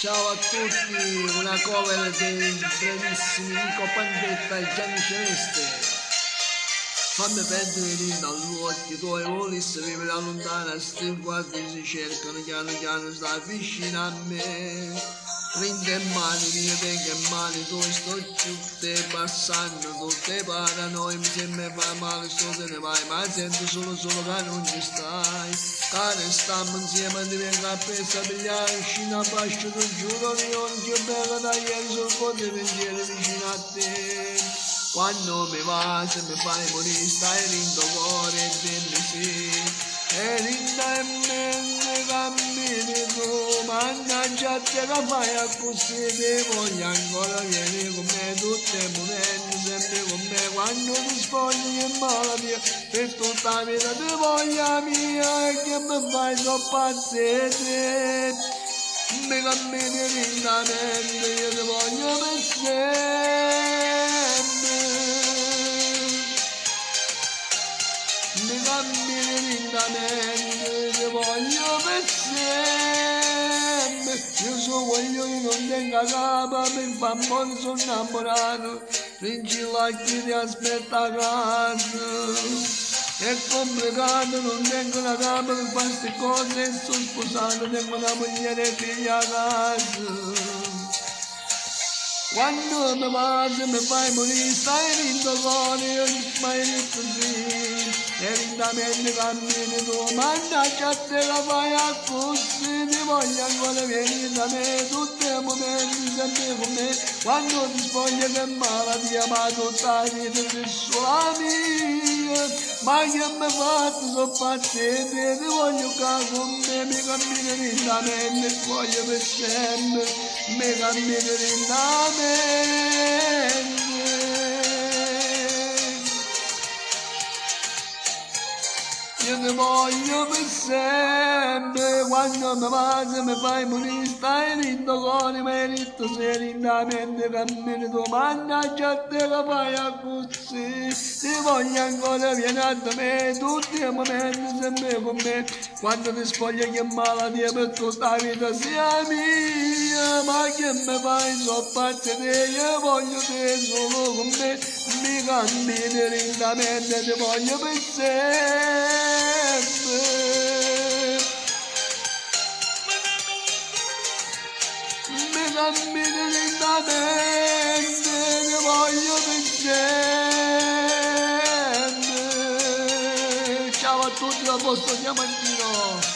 Ciao a tutti, una cover dei bravissimi Nico Pandetta e Gianni Celeste. Fammi perdere l'inno all'occhio tuoi volis, vive da lontana, sti guardi si cercano piano piano, sta vicino a me. Prende mani mie, tengo mani, tu sto giù, te passando, tutte paranoie, mi sembra fa male, sto te ne vai, ma sento solo che non ci stai. Care stiamo insieme, ti vengo appresso a pigliare, scino a bascio, ti giuro, io non più bello da ieri, sul ponte pensiero vicino a te. Quando mi va, se mi fai morire, stai lindo cuore e dimmi sì. E linda e mente cammini tu, mannaggia te che fai a così, ti voglio ancora, vieni con me, tutti i momenti, sempre con me, quando ti spogli che mala mia, per tutta la vita ti voglio mia, e che mi fai so pazzete, mi cammini lindamente, io ti voglio per sempre. Mi cammini lindamente, ti voglio per sempre. Io so voglio, io non tengo capo, mi fa male, sono innamorato. Principio chi ti aspetta a casa. È complicato, non tengo la capa per fare queste cose, sono sposato, tengo una moglie e figlia a casa. Quando mi vas mi fai morire, stai lindo cuore, io ti sbaglio così. E lindamente cammini tu, mannaggia a te la fai a così. Ti voglio ancora vieni da me, tutti i momenti sempre con me. Quando ti spoglio che malattia, ma tutta la vita sei sola mia. Ma che mi fatto, sono paziente, ti voglio qua con me, mi cammini lindamente, ti voglio per sempre, mi cammini lindamente. Io ti voglio per sempre, quando mi vai se mi fai morire, stai lindo cuore, merito sei lindamente, cammini tu, mannaggia a te che fai a così, ti voglio ancora, vieni a me, tutti i momenti sempre con me, quando ti spoglio che malattia per tutta la vita sia mia, ma che mi fai so pazzi te, io voglio te solo con me, mi cammini lindamente, ti voglio per sempre. Mi cammini lindamente, ti voglio per sempre. Ciao a tutti, da vostro Diamantino.